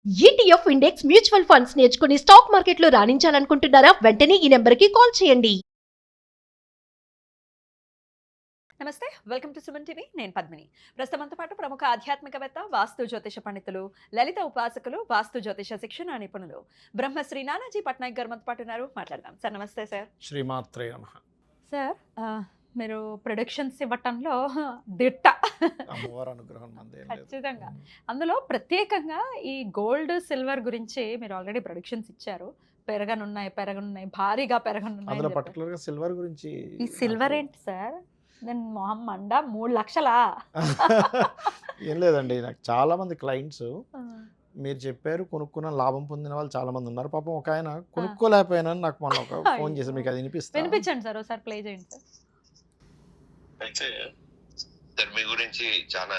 ETF index mutual funds నేర్చుకుని stock మార్కెట్లో రాణించాలనుకుంటున్నారా? వెంటనే ఈ నెంబర్కి కాల్ చేయండి. నమస్తే, వెల్కమ్ టు సుమన్ టీవీ. నేను పద్మిని. ప్రస్తుతంతో పాటు ప్రముఖ ఆధ్యాత్మికవేత్త, వాస్తు జ్యోతిష పండితులు, లలిత ఉపాసకులు, వాస్తు జ్యోతిష శిక్షణ నిపుణులు బ్రహ్మశ్రీ నానాజీ పట్నాయక్ గారు మనతో పాటు ఉన్నారు. మాట్లాడదాం. సార్ నమస్తే. సార్ శ్రీమాత్రే నమః. సార్ మీరు ప్రొడక్షన్స్ ఇవ్వటంలో దిట్ట. అమ్మవారి అనుగ్రహం మంది ఏం లేదు. ఖచ్చితంగా. అందులో ప్రత్యేకంగా ఈ గోల్డ్ సిల్వర్ గురించి మీరు ఆల్రెడీ ప్రొడక్షన్స్ ఇచ్చారు. పెరగనున్నాయి, భారీగా పెరగనున్నాయి. అందులో పర్టికులర్ గా సిల్వర్ గురించి ఈ సిల్వర్ ఏంటి సార్? నేను మొహం మండ 3 లక్షలా? ఏం లేదండి, నాకు చాలా మంది క్లయింట్స్ మీరు చెప్పారు కొనుక్కున్న లాభం పొందిన వాళ్ళు చాలా మంది ఉన్నారు. పాపం ఒక ఆయన కొనుక్కోలేకపోయినా నాకు మొన్న ఒక ఫోన్ చేసి మీకు అది వినిపించండి సార్, ఒకసారి ప్లే చేయండి సార్. అయితే సార్ మీ గురించి చాలా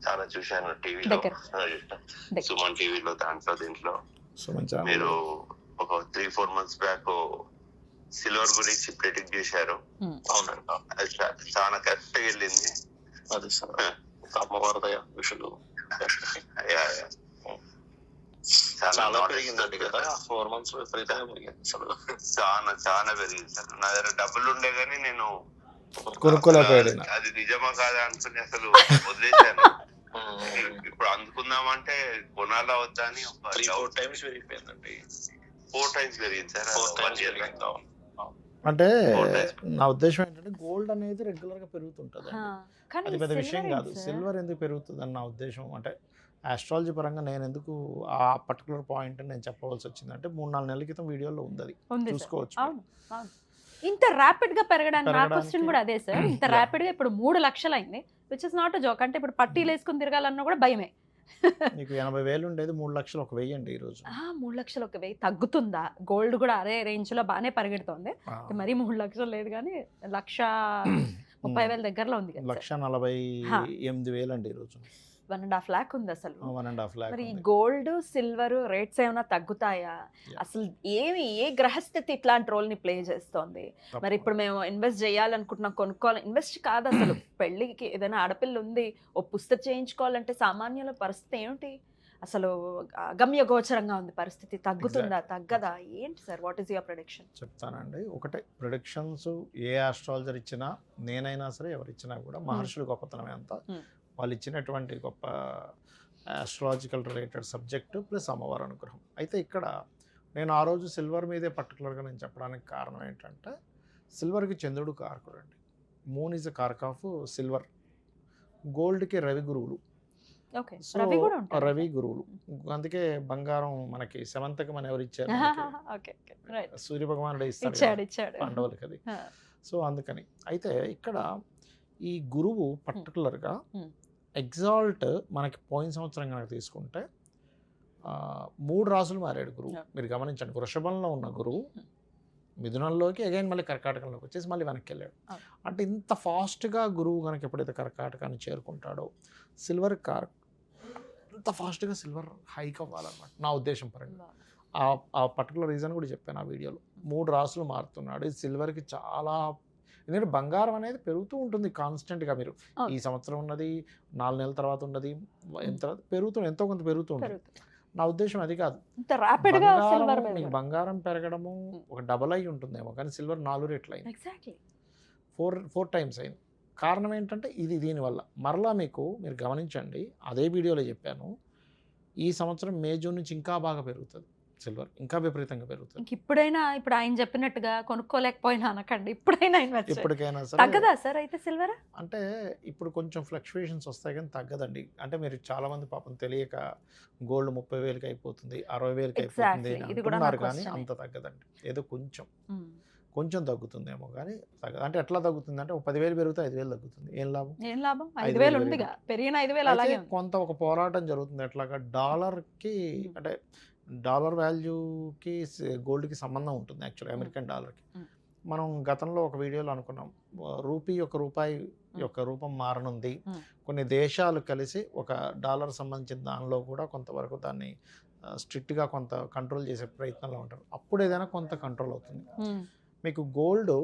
చాలా చూశాను టీవీలో, సుమన్ టీవీలో, దీంట్లో మీరు ఒక 3-4 months బ్యాక్ సిల్వర్ గురించి ప్రెడిక్ట్ చేశారు. అది చాలా కరెక్ట్ గా వెళ్ళింది. అది సార్ అమ్మవారి దయ విషయాలు చాలా పెరిగిందండి కదా. 4 months విపరీతంగా పెరిగింది అసలు. చాలా పెరిగింది సార్. నా దగ్గర డబ్బులు ఉండే గానీ నేను కొనుక్కోలేకపోయాడు. అది నిజమా కాదా అనుకుని అసలు వదిలేశాను. ఇప్పుడు అందుకుందామంటే కొనాలా వద్దా అని 3-4 times పెరిగిపోయిందండి. 4 times పెరిగింది సార్. 4 times పెరిగింది. అంటే నా ఉద్దేశం ఏంటంటే గోల్డ్ అనేది రెగ్యులర్ గా పెరుగుతుంటది. అది పెద్ద విషయం కాదు. సిల్వర్ ఎందుకు పెరుగుతుంది అని నా ఉద్దేశం. అంటే ఆస్ట్రాలజీ పరంగా నేను ఎందుకు ఆ పర్టికులర్ పాయింట్ నేను చెప్పవలసి వచ్చిందంటే 3-4 నెలల క్రితం వీడియోలో ఉంది, అది చూసుకోవచ్చు. ఇంత ర్యాపిడ్ గా పెరగడానికి నా క్వశ్చన్ కూడా అదే సార్. ఇంత ర్యాపిడ్ గా ఇప్పుడు 3 లక్షలు అయింది, విచ్ ఇస్ నాట్ జోక్. అంటే ఇప్పుడు పట్టీలు వేసుకుని తిరగాలన్నా కూడా భయమే. మీకు 80,000 ఉండేది 3 లక్షలు 1,000 అండి ఈ రోజు. 3 లక్షలు 1,000 తగ్గుతుందా? గోల్డ్ కూడా అదే రేంజ్ లో బాగానే పరిగెడుతోంది. మరి 3 లక్షలు లేదు కానీ 1,30,000 దగ్గరలో ఉంది. 1,48,000 అండి ఈ రోజు. 1.5 lakh ఉంది అసలు. 1.5 lakh. మరి గోల్డ్ సిల్వర్ రేట్స్ ఏమైనా తగ్గుతాయా? అసలు ఏ గ్రహస్థితి ఇట్లాంటి రోల్ ని ప్లే చేస్తోంది? మరి ఇప్పుడు మేము ఇన్వెస్ట్ చేయాలనుకుంటున్నాం, కొనుక్కోవాలి. ఇన్వెస్ట్ కాదు అసలు, పెళ్ళికి ఏదైనా ఆడపిల్ల ఉంది, ఓ పుస్తక చేయించుకోవాలంటే సామాన్యుల పరిస్థితి ఏమిటి? అసలు గమ్య గోచరంగా ఉంది పరిస్థితి. తగ్గుతుందా, తగ్గదా? ఏంటి sir, what is your prediction? చెప్తానండి. ఒకటే ప్రొడిక్షన్స్ ఏ ఆస్ట్రాలజర్ ఇచ్చినా, నేనైనా సరే ఎవరు ఇచ్చినా కూడా మహర్షులు గొప్పతనమే అంతా. వాళ్ళు ఇచ్చినటువంటి గొప్ప ఆస్ట్రాలజికల్ రిలేటెడ్ సబ్జెక్టు ప్లస్ అమ్మవారి అనుగ్రహం. అయితే ఇక్కడ నేను ఆ రోజు సిల్వర్ మీదే పర్టికులర్గా నేను చెప్పడానికి కారణం ఏంటంటే, సిల్వర్కి చంద్రుడు కారకుడు అండి. మూన్ ఈజ్ అ కారక్ ఆఫ్ సిల్వర్. గోల్డ్కి రవి గురువులు. రవి గురువులు. అందుకే బంగారం మనకి సెవంతకం అని ఎవరు ఇచ్చారు? సూర్య భగవానుడు ఇస్తాడు పాండవులకి అది. సో అందుకని అయితే ఇక్కడ ఈ గురువు పర్టికులర్గా ఎగ్జాల్ట్ మనకి పోయిన సంవత్సరం కనుక తీసుకుంటే 3 రాసులు మారాడు గురువు. మీరు గమనించండి, వృషభంలో ఉన్న గురువు మిథునంలోకి అగైన్ మళ్ళీ కర్కాటకంలోకి వచ్చేసి మళ్ళీ వెనక్కి వెళ్ళాడు. అంటే ఇంత ఫాస్ట్గా గురువు కనుక ఎప్పుడైతే కర్కాటకాన్ని చేరుకుంటాడో సిల్వర్ ఇంత ఫాస్ట్గా సిల్వర్ హైక్ అవ్వాలన్నమాట నా ఉద్దేశం పరంగా. ఆ పర్టికులర్ రీజన్ కూడా చెప్పాను ఆ వీడియోలో. 3 రాసులు మారుతున్నాడు. ఇది సిల్వర్కి చాలా, ఎందుకంటే బంగారం అనేది పెరుగుతూ ఉంటుంది కాన్స్టెంట్గా. మీరు ఈ సంవత్సరం ఉన్నది, 4 నెలల తర్వాత ఉన్నది, పెరుగుతుంది, ఎంతో కొంత పెరుగుతుంది. నా ఉద్దేశం అది కాదు. బంగారం పెరగడము ఒక డబల్ అయి ఉంటుందేమో, కానీ సిల్వర్ 4 రెట్లు అయింది, 4 times అయింది. కారణం ఏంటంటే ఇది దీనివల్ల. మరలా మీరు గమనించండి, అదే వీడియోలో చెప్పాను, ఈ సంవత్సరం మే జూన్ నుంచి ఇంకా బాగా పెరుగుతుంది సిల్వర్, ఇంకా విపరీతంగా పెరుగుతుంది. ఇప్పుడైనా ఇప్పుడు ఆయన చెప్పినట్టుగా కొనుక్కోలేకపోయినా అనకండి, ఇప్పటికైనా తగ్గదా సార్? అయితే సిల్వర్ అంటే ఇప్పుడు కొంచెం ఫ్లక్చువేషన్స్ వస్తాయి కానీ తగ్గదండి. అంటే మీరు చాలా మంది పాపం తెలియక గోల్డ్ 30,000కి అయిపోతుంది, 60,000కి అయిపోతుంది అంటున్నారు, కానీ అంత తగ్గదండి. ఏదో కొంచెం తగ్గుతుందేమో కానీ తగ్గదు. అంటే ఎట్లా తగ్గుతుంది అంటే, 10,000 పెరిగితే 5,000 తగ్గుతుంది. ఏం లాభం? 5,000 ఉందిగా, పెరిగిన 5,000 అలాగే కొంత ఒక పోరాటం జరుగుతుంది. ఎట్లాగా డాలర్కి, అంటే డాలర్ వాల్యూకి గోల్డ్కి సంబంధం ఉంటుంది యాక్చువల్లీ, అమెరికన్ డాలర్కి. మనం గతంలో ఒక వీడియోలో అనుకున్నాం, రూపాయి యొక్క రూపం మారనుంది. కొన్ని దేశాలు కలిసి ఒక డాలర్ సంబంధించిన దానిలో కూడా కొంతవరకు దాన్ని స్ట్రిక్ట్గా కొంత కంట్రోల్ చేసే ప్రయత్నంలో ఉంటారు. అప్పుడు ఏదైనా కొంత కంట్రోల్ అవుతుంది. మీకు గోల్డ్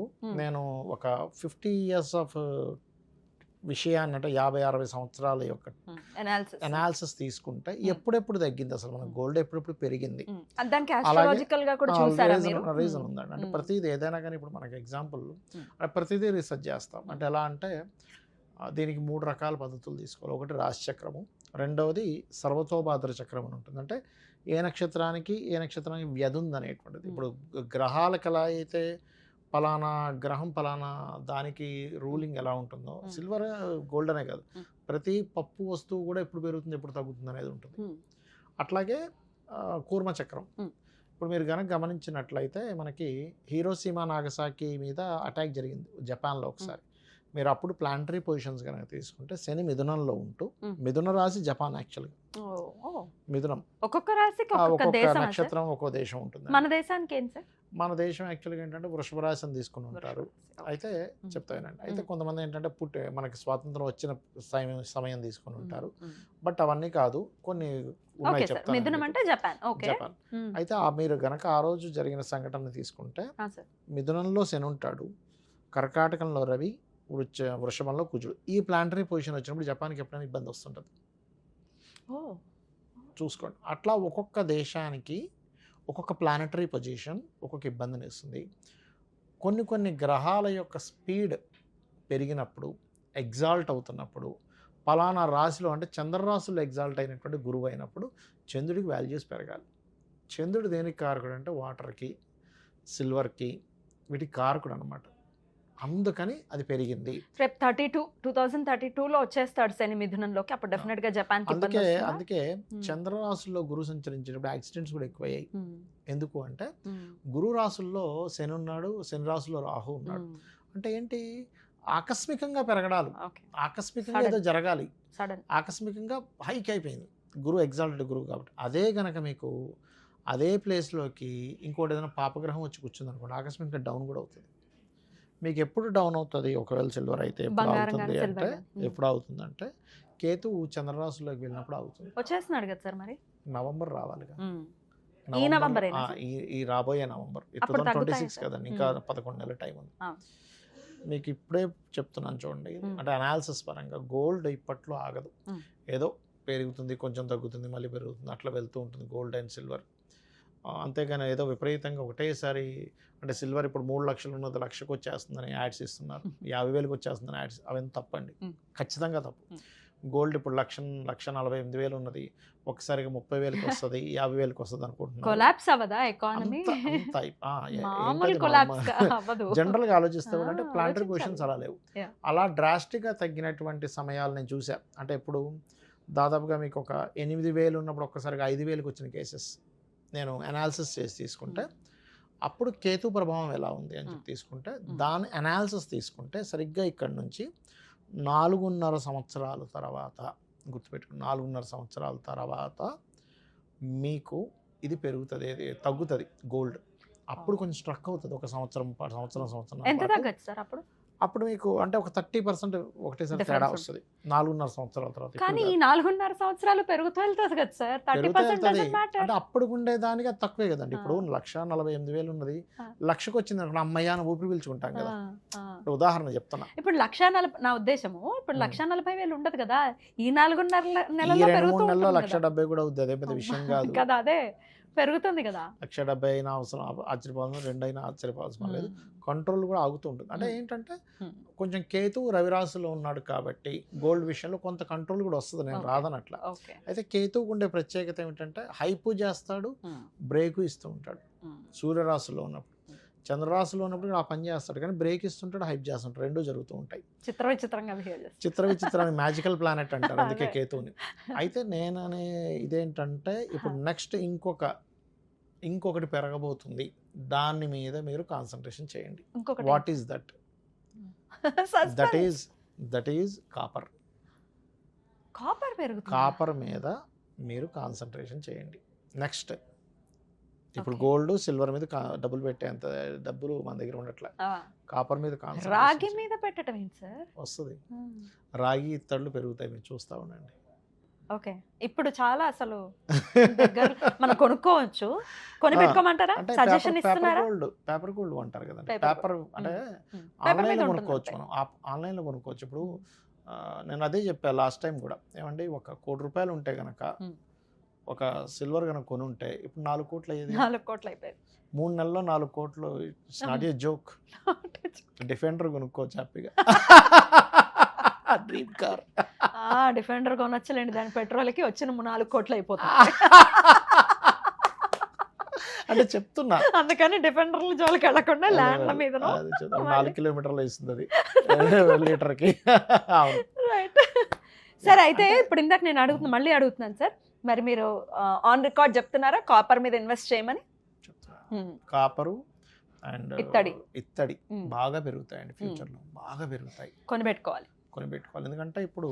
నేను ఒక 50 years ఆఫ్ విషయాన్ని అంటే 50-60 సంవత్సరాల యొక్క అనాలిసిస్ అనాలిసిస్ తీసుకుంటే ఎప్పుడెప్పుడు తగ్గింది అసలు మన గోల్డ్ ఎప్పుడెప్పుడు పెరిగింది దానికి ఆస్ట్రాలజికల్ గా కూడా చూసారా మీరు? రీజన్ ఉందండి. అంటే ప్రతిదీ ఏదైనా కానీ ఇప్పుడు మనకి ఎగ్జాంపుల్ ప్రతిదీ రీసెర్చ్ చేస్తాం. అంటే ఎలా అంటే దీనికి 3 రకాల పద్ధతులు తీసుకోవాలి. ఒకటి రాశి చక్రము, రెండవది సర్వతోభాద్ర చక్రం అని ఉంటుంది. అంటే ఏ నక్షత్రానికి వ్యధి ఉంది అనేటువంటిది. ఇప్పుడు గ్రహాలకు ఎలా అయితే పలానా గ్రహం పలానా దానికి రూలింగ్ ఎలా ఉంటుందో సిల్వర్ గోల్డ్ అనే కాదు, ప్రతి పప్పు వస్తువు కూడా ఎప్పుడు పెరుగుతుంది ఎప్పుడు తగ్గుతుంది అనేది ఉంటుంది. అట్లాగే కూర్మ చక్రం. ఇప్పుడు మీరు కనుక గమనించినట్లయితే మనకి హీరోషిమా నాగసాకి మీద అటాక్ జరిగింది జపాన్లో ఒకసారి. మీరు అప్పుడు ప్లానటరీ పొజిషన్స్ కనుక తీసుకుంటే శని మిథునంలో ఉంటూ, మిథున రాశి జపాన్ యాక్చువల్గా మిథునం, ఒక్కొక్క రాశికి ఒక్కొక్క దేశం నక్షత్రం ఒక్కో దేశం ఉంటుంది. మన దేశానికి ఏం సార్? మన దేశం యాక్చువల్గా ఏంటంటే వృషభ రాశిని తీసుకుని ఉంటారు. అయితే చెప్తానండి, అయితే కొంతమంది ఏంటంటే మనకి స్వాతంత్రం వచ్చిన సమయం తీసుకుని ఉంటారు. బట్ అవన్నీ కాదు, కొన్ని ఉన్నాయి చెప్తాను. మిథునం అంటే జపాన్. జపాన్. అయితే మీరు గనక ఆ రోజు జరిగిన సంఘటన తీసుకుంటే మిథునంలో శని ఉంటాడు, కర్కాటకంలో రవి, వృషభంలో కుజుడు. ఈ ప్లానటరీ పొజిషన్ వచ్చినప్పుడు జపాన్కి ఎప్పుడైనా ఇబ్బంది వస్తుంటుంది. చూసుకోండి, అట్లా ఒక్కొక్క దేశానికి ఒక్కొక్క ప్లానటరీ పొజిషన్ ఒక్కొక్క ఇబ్బందిని ఇస్తుంది. కొన్ని గ్రహాల యొక్క స్పీడ్ పెరిగినప్పుడు, ఎగ్జాల్ట్ అవుతున్నప్పుడు, పలానా రాశిలో అంటే చంద్రరాశుల్లో ఎగ్జాల్ట్ అయినటువంటి గురువు అయినప్పుడు చంద్రుడికి వాల్యూస్ పెరగాలి. చంద్రుడు దేనికి కారకుడు అంటే వాటర్కి, సిల్వర్కి, వీటికి కారకుడు అనమాట. అందుకని అది పెరిగింది. రేపు 2032లో వచ్చేస్తాడు శని మిథునంలోకి, అప్పుడు డెఫినెట్ గా జపాన్. అందుకే చంద్రరాశుల్లో గురు సంచరించినప్పుడు యాక్సిడెంట్స్ కూడా ఎక్కువయ్యాయి. ఎందుకు అంటే గురు రాశుల్లో శని ఉన్నాడు, శని రాశుల్లో రాహు ఉన్నాడు. అంటే ఏంటి, ఆకస్మికంగా పెరగడాలు, ఆకస్మికంగా ఏదో జరగాలి, ఆకస్మికంగా హైక్ అయిపోయింది. గురువు ఎగ్జాల్టెడ్ గురువు కాబట్టి. అదే గనక మీకు అదే ప్లేస్లోకి ఇంకోటి ఏదైనా పాపగ్రహం వచ్చి కూర్చుంది అనుకోండి, ఆకస్మికంగా డౌన్ కూడా అవుతుంది. మీకు ఎప్పుడు డౌన్ అవుతుంది ఒకవేళ సిల్వర్ అయితే ఎప్పుడు అవుతుంది అంటే, ఎప్పుడు అవుతుందంటే కేతు చంద్రరాశుల్లోకి వెళ్ళినప్పుడు అవుతుంది. వచ్చేస్తున్నాడు కదా సార్, మరి నవంబర్ రావాలిగా. ఈ రాబోయే నవంబర్ 2026 కదండి, ఇంకా 11 నెలల టైం ఉంది. మీకు ఇప్పుడే చెప్తున్నాను చూడండి. అంటే అనాలిసిస్ పరంగా గోల్డ్ ఇప్పట్లో ఆగదు. ఏదో పెరుగుతుంది, కొంచెం తగ్గుతుంది, మళ్ళీ పెరుగుతుంది, అట్లా వెళ్తూ ఉంటుంది గోల్డ్ అండ్ సిల్వర్. అంతేగాని ఏదో విపరీతంగా ఒకటేసారి అంటే సిల్వర్ ఇప్పుడు 3 లక్షలు ఉన్నది 1 లక్షకు వచ్చేస్తుందని యాడ్స్ ఇస్తున్నారు, 50,000కి వచ్చేస్తుందని యాడ్స్, అవన్నీ తప్పండి, ఖచ్చితంగా తప్పు. గోల్డ్ ఇప్పుడు 1,48,000 ఉన్నది ఒకసారిగా 30,000కి వస్తుంది, 50,000కి వస్తుంది అనుకుంటున్నాను. జనరల్గా ఆలోచిస్తే అంటే ప్లానటరీ పొజిషన్స్ అలా లేవు. అలా డ్రాస్టిక్గా తగ్గినటువంటి సమయాలు నేను చూసా. అంటే ఇప్పుడు దాదాపుగా మీకు ఒక 8,000 ఉన్నప్పుడు ఒక్కసారిగా 5,000కి వచ్చిన కేసెస్ నేను అనాలిసిస్ చేసి తీసుకుంటే, అప్పుడు కేతు ప్రభావం ఎలా ఉంది అని చెప్పి తీసుకుంటే, దాని అనాలిసిస్ తీసుకుంటే సరిగ్గా ఇక్కడ నుంచి 4.5 సంవత్సరాల తర్వాత, గుర్తుపెట్టుకుని 4.5 సంవత్సరాల తర్వాత మీకు ఇది పెరుగుతుంది, తగ్గుతుంది గోల్డ్. అప్పుడు కొంచెం స్ట్రక్ అవుతుంది, ఒక సంవత్సరం ఎంత తగ్గచ్చు సార్ అప్పుడు? అప్పుడు మీకు అంటే ఒక 30% ఒకటేసారి తేడా వస్తుంది 4.5 సంవత్సరాల తర్వాత. కానీ ఈ 4.5 సంవత్సరాలు పెరుగుతూ వెళ్తుంది కదా సార్, 30% అంటే అప్పుడు ఉండేదానికి అది తక్కువే కదండి. ఇప్పుడు 1,48,000 ఉన్నది 1,00,000కి వచ్చింది అనుకో, అమ్మయ్య ఊపిరి పీల్చుకుంటాం కదా. ఉదాహరణ చెప్తున్నా. ఇప్పుడు 1,40,000 నా ఉద్దేశము, ఇప్పుడు 1,40,000 ఉండదు కదా, ఈ 4.5 నెలల్లో 2-3 నెలల్లో 1,70,000 కూడా అవుతుంది. అదే పెద్ద విషయం కాదు కదా, అదే పెరుగుతుంది కదా. 1,70,000 అయినా అవసరం ఆశ్చర్యపోవాల్సిన, 2 అయినా ఆశ్చర్యపోవాల్సిన లేదు. కంట్రోల్ కూడా ఆగుతూ ఉంటుంది. అంటే ఏంటంటే కొంచెం కేతు రవిరాశిలో ఉన్నాడు కాబట్టి గోల్డ్ విషయంలో కొంత కంట్రోల్ కూడా వస్తుంది, నేను రాదనట్ల. అయితే కేతువుకు ఉండే ప్రత్యేకత ఏమిటంటే హైపు చేస్తాడు, బ్రేకు ఇస్తూ ఉంటాడు. సూర్యరాశిలో ఉన్నప్పుడు, చంద్రరాశిలో ఉన్నప్పుడు ఆ పని చేస్తాడు, కానీ బ్రేక్ ఇస్తుంటాడు, హైప్ చేస్తుంటాడు, రెండూ జరుగుతూ ఉంటాయి. చిత్ర విచిత్రాన్ని మ్యాజికల్ ప్లానెట్ అంటారు అందుకే కేతువుని. అయితే నేననే ఇదేంటంటే ఇప్పుడు నెక్స్ట్ ఇంకొకటి పెరగబోతుంది, దాని మీద మీరు కాన్సన్ట్రేషన్ చేయండి. What is that? That is copper. Copper మీద మీరు కాన్సన్ట్రేషన్ చేయండి. నెక్స్ట్ ఇప్పుడు గోల్డ్ సిల్వర్ మీద డబ్బులు పెట్టేంత డబ్బులు మన దగ్గర ఉండట్లే, కాపర్ మీద రాగి మీద పెట్టడం వస్తుంది. రాగి ఇత్తళ్ళు పెరుగుతాయి, మీరు చూస్తా ఉండండి. ఓకే, ఇప్పుడు చాలా అసలు మనం కొనుక్కోవచ్చు, కొని పెట్టుకోమంటారా? సజెషన్ ఇస్తున్నారా? పేపర్ గోల్డ్ అంటారు కదండి. పేపర్ అంటే ఆన్లైన్లో కొనుక్కోవచ్చు, మనం ఆన్లైన్లో కొనుక్కోవచ్చు. ఇప్పుడు నేను అదే చెప్పాను లాస్ట్ టైం కూడా, ఏమండి ఒక ₹1,00,00,000 ఉంటే కనుక ఒక సిల్వర్ కనుక కొని ఉంటే ఇప్పుడు 4 కోట్లు అయ్యేది. 4 కోట్లు అయిపోయింది. 3 నెలల్లో 4 కోట్లు. It's not a joke. Defender కొనుక్కోవచ్చు హ్యాపీగా. Dream car. డిఫెండర్ కొనొచ్చలేండి, దాని పెట్రోల్కి వచ్చిన 4 కోట్లు అయిపోతుంది. అంటే చెప్తున్నా, అందుకని డిఫెండర్ల జోలికి వెళ్ళకుండా ల్యాండ్ల మీద 4 కిలోమీటర్లు వేస్తుంది అది లీటర్కి. అవును. రైట్. సరే, అయితే ఇప్పుడు ఇందాక నేను మళ్ళీ అడుగుతున్నాను సార్, మరి మీరు ఆన్ రికార్డ్ చెప్తున్నారా కాపర్ మీద ఇన్వెస్ట్ చేయమని? కాపరు అండ్ ఇత్తడి బాగా పెరుగుతాయండి ఫ్యూచర్లో, బాగా పెరుగుతాయి. కొనిపెట్టుకోవాలి. ఎందుకంటే ఇప్పుడు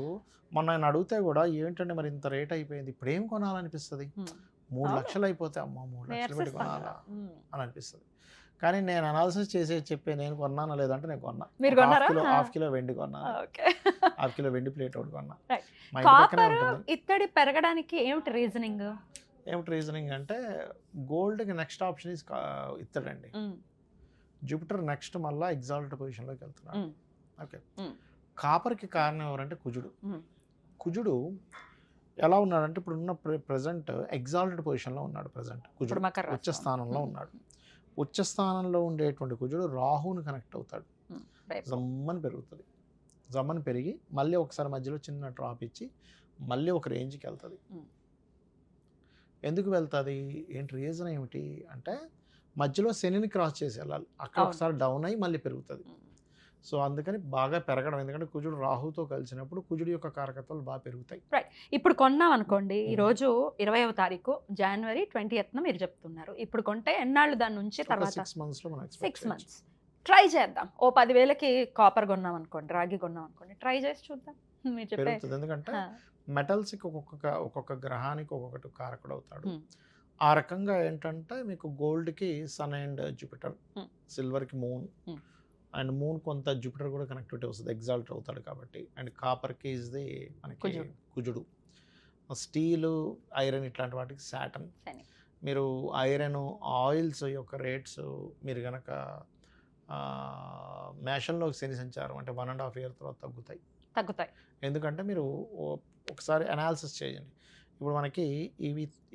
మొన్న ఆయన అడిగితే కూడా ఏంటంటే మరి ఇంత రేట్ అయిపోయింది, ఇప్పుడు ఏం కొనాలనిపిస్తుంది? 3 లక్షలు అయిపోతే అమ్మ 3 లక్షలు పెట్టి కొనాలా అని అనిపిస్తుంది. కానీ నేను అనాలిసిస్ చెప్పే నేను కొన్నానా లేదంటే నేను కొన్నా. మీరు కొన్నారా? హాఫ్ కిలో వెండి కొన్నాను. హాఫ్ కిలో వెండి ప్లేట్ ఒకటి కొన్నా. కాపర్ ఇత్తడి పెరగడానికి ఏమిటి రీజనింగ్? అంటే గోల్డ్కి నెక్స్ట్ ఆప్షన్ ఇస్ ఇత్తడండి. జూపిటర్ నెక్స్ట్ మళ్ళీ ఎగ్జాల్ట్ పొజిషన్లోకి వెళ్తున్నాడు. ఓకే. కాపర్కి కారణం ఎవరంటే కుజుడు ఎలా ఉన్నాడంటే ఇప్పుడు ఉన్న ప్రెజెంట్ ఎగ్జాల్టెడ్ పొజిషన్లో ఉన్నాడు. ప్రెజెంట్ కుజుడు ఉచ్చ స్థానంలో ఉన్నాడు. ఉచ్చ స్థానంలో ఉండేటువంటి కుజుడు రాహుని కనెక్ట్ అవుతాడు. జమ్మని పెరుగుతుంది. జమ్మని పెరిగి మళ్ళీ ఒకసారి మధ్యలో చిన్న డ్రాప్ ఇచ్చి మళ్ళీ ఒక రేంజ్కి వెళ్తుంది. ఎందుకు వెళ్తుంది? ఏంటి రీజన్ ఏమిటి అంటే మధ్యలో శనిని క్రాస్ చేసి వెళ్ళాలి. అక్కడ ఒకసారి డౌన్ అయ్యి మళ్ళీ పెరుగుతుంది. సో అందుకని బాగా పెరగడం, ఎందుకంటే కుజుడు రాహుతో కలిసినప్పుడు కుజుడు యొక్క కారకత్వాలు బాగా పెరుగుతాయి. రైట్. ఇప్పుడు కొన్నాం అనుకోండి, ఈరోజు 20వ తారీఖు జనవరి 20th మీరు చెప్తున్నారు. ఇప్పుడు కొంటే ఎన్నాళ్ళు దాని నుంచి తర్వాత 6 monthsలో మనం 6 months ట్రై చేద్దాం. ఓ 10,000కి కాపర్ కొన్నాం అనుకోండి, రాగి కొన్నాం అనుకోండి, ట్రై చేసి చూద్దాం. మీరు చెప్పే పెరుగుతుంది. ఎందుకంటే మెటల్స్కి ఒక్కొక్క గ్రహానికి ఒక్కొక్కటి కారకుడు అవుతాడు. ఆ రకంగా ఏంటంటే మీకు గోల్డ్కి సన్ అండ్ జూపిటర్, సిల్వర్కి మూన్, అండ్ మూన్ కొంత జూపిటర్ కూడా కనెక్టివిటీ వస్తుంది, ఎగ్జాల్ట్ అవుతాడు కాబట్టి. అండ్ కాపర్కి ఇస్ ది మనకి కుజుడు. స్టీలు, ఐరన్ ఇట్లాంటి వాటికి సాటర్న్. మీరు ఐరన్ ఆయిల్స్ యొక్క రేట్స్ మీరు కనుక మేషంలోకి శని సంచారం అంటే 1.5 year తర్వాత తగ్గుతాయి. ఎందుకంటే మీరు ఒకసారి అనాలిసిస్ చేయండి. ఇప్పుడు మనకి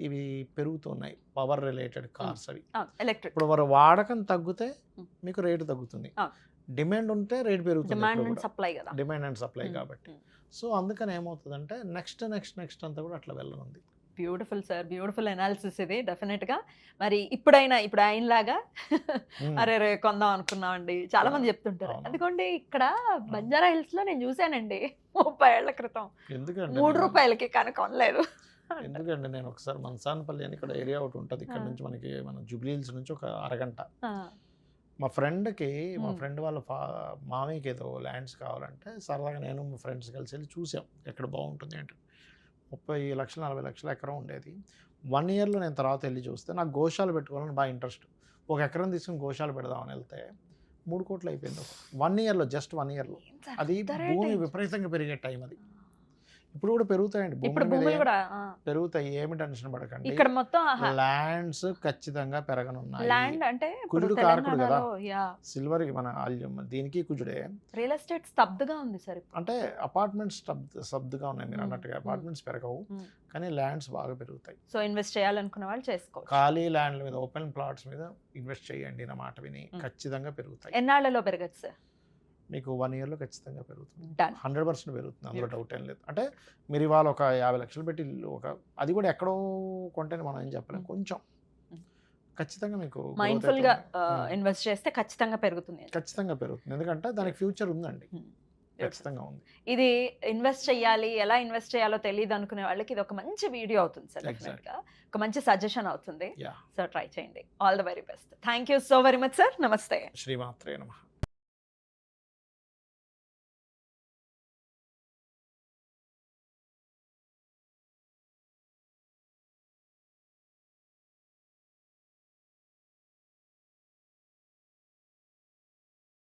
ఇవి పెరుగుతున్నాయి, పవర్ రిలేటెడ్ కార్స్ అవి. ఇప్పుడు వారు వాడకం తగ్గితే మీకు రేటు తగ్గుతుంది, డిమాండ్ ఉంటే రేట్ పెరుగుతుంది. డిమాండ్ అండ్ సప్లై కాబట్టి. సో అందుకని ఏమవుతుందంటే నెక్స్ట్ అంతా కూడా అట్లా వెళ్ళనుంది. బ్యూటిఫుల్ సార్, బ్యూటిఫుల్ అనాలిసిస్ ఇది డెఫినెట్గా. మరి ఇప్పుడు ఆయనలాగా అరే రే కొందాం అనుకున్నామండి చాలా మంది చెప్తుంటారు. అందుకోండి ఇక్కడ బంజారా హిల్స్ లో నేను చూశానండి 30 ఏళ్ల క్రితం ₹3 కానీ కొనలేదు. ఎందుకంటే నేను ఒకసారి మనసానపల్లి అని ఇక్కడ ఏరియా ఒకటి ఉంటుంది, ఇక్కడ నుంచి మనకి మన జూబ్లీ హిల్స్ నుంచి ఒక అరగంట. మా ఫ్రెండ్ వాళ్ళ మామయ్యకి ఏదో ల్యాండ్స్ కావాలంటే సరదాగా నేను మా ఫ్రెండ్స్ కలిసి వెళ్ళి చూసాం ఎక్కడ బాగుంటుంది అంటే. 30 లక్షలు 40 లక్షల ఎకరం ఉండేది. 1 yearలో నేను తర్వాత వెళ్ళి చూస్తే నాకు గోశాల పెట్టుకోవాలని బాగా ఇంట్రెస్ట్. 1 ఎకరం తీసుకుని గోశాల పెడదామని వెళ్తే 3 కోట్లు అయిపోయింది 1 yearలో, జస్ట్ 1 yearలో. అది భూమి విపరీతంగా పెరిగే టైం అది. ఇప్పుడు కూడా పెరుగుతాయండి, భూములు పెరుగుతాయి, ఏమి టెన్షన్ పడకండి. ఇక్కడ మొత్తం ల్యాండ్స్ ఖచ్చితంగా పెరగనున్నాయి. ల్యాండ్ అంటే కుజుడు కారకుడు కదా, సిల్వర్ మన దీనికి కుజుడే. రియల్ ఎస్టేట్ స్తబ్దుగా ఉంది సార్. అంటే అపార్ట్మెంట్స్ స్తబ్దుగా ఉన్నాయి మీరు అన్నట్టుగా. అపార్ట్మెంట్స్ పెరగవు కానీ ల్యాండ్స్ బాగా పెరుగుతాయి. సో ఇన్వెస్ట్ చేయాలనుకున్న వాళ్ళు చేసుకోవచ్చు. ఖాళీ ల్యాండ్ల మీద, ఓపెన్ ప్లాట్స్ మీద ఇన్వెస్ట్ చేయండి నా మాట విని, ఖచ్చితంగా పెరుగుతాయి. ఎన్నాళ్ళలో పెరగచ్చు సార్? మీకు 1 yearలో ఖచ్చితంగా పెరుగుతుంది, 100% పెరుగుతుంది, అందులో డౌట్ ఏం లేదు. అంటే మీరు ఇవాళ ఒక 50 లక్షలు పెట్టి అది కూడా ఎక్కడో కొంటేనే మనం ఏం చెప్పలేము, కొంచెం ఖచ్చితంగా మీకు మైండ్ఫుల్గా ఇన్వెస్ట్ చేస్తే ఖచ్చితంగా పెరుగుతుంది. ఎందుకంటే దానికి ఫ్యూచర్ ఉందండి, ఖచ్చితంగా ఉంది. ఇది ఇన్వెస్ట్ చేయాలి, ఎలా ఇన్వెస్ట్ చేయాలో తెలియదు అనుకునే వాళ్ళకి ఇది ఒక మంచి వీడియో అవుతుంది సార్, డెఫినెట్గా ఒక మంచి సజెషన్ అవుతుంది. సో ట్రై చేయండి. All the very best. Thank you so very much sir. నమస్తే. శ్రీమాత్రే నమః.